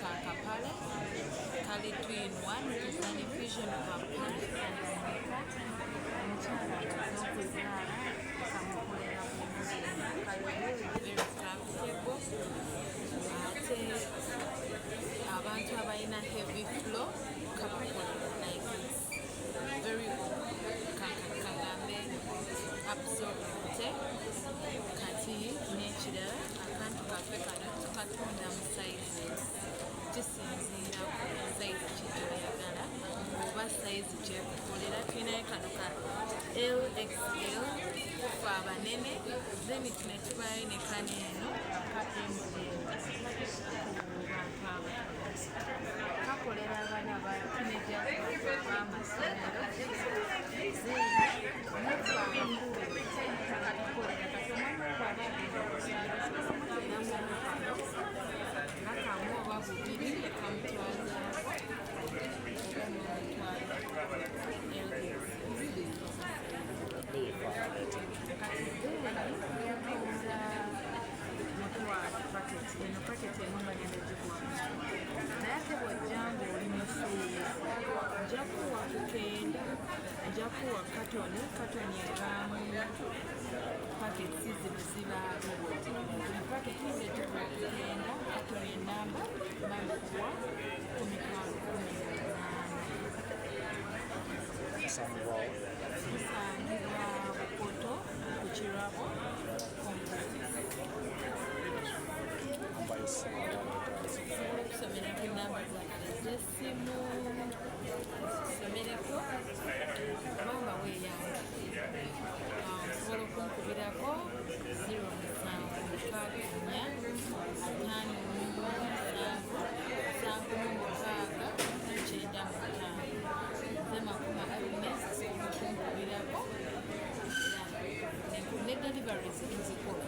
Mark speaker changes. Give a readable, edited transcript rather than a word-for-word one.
Speaker 1: Kankapale, kali 2-in-1 design vision of a pie and omukyala amaze okuzaala kamukolera kali very comfortable ate abantu abalina heavy flow kamukolera like very kagambe absorbente kati n'ekirala akantu kaffe kano tukatunda mu sizes kisinziira ku size kitoyagala oba size gyekukolera tulinayo kano ka LXL kufa abanene then tunetubaayo ne kano eno ka ML bantu abo kakolera abaana ba teenagers b'amasomero katukolera nakamu oba bubiri kamutwaza eno paketi emu bagenda gikuwa naye ate bwojjanga oli musuubuzi njakuwa kukenda njakuwa katoni evaamu paketi zino zibaabo buli paketi zejikuwa kukenda katoni enamba balikuwa ku mitwalo 18 zisangibwa bukoto ku kirabo okusomera ku namba zaffe ez'essimu somereko kubanga weeyange osobola okunkubirako 07545795 ne deliveries nzikola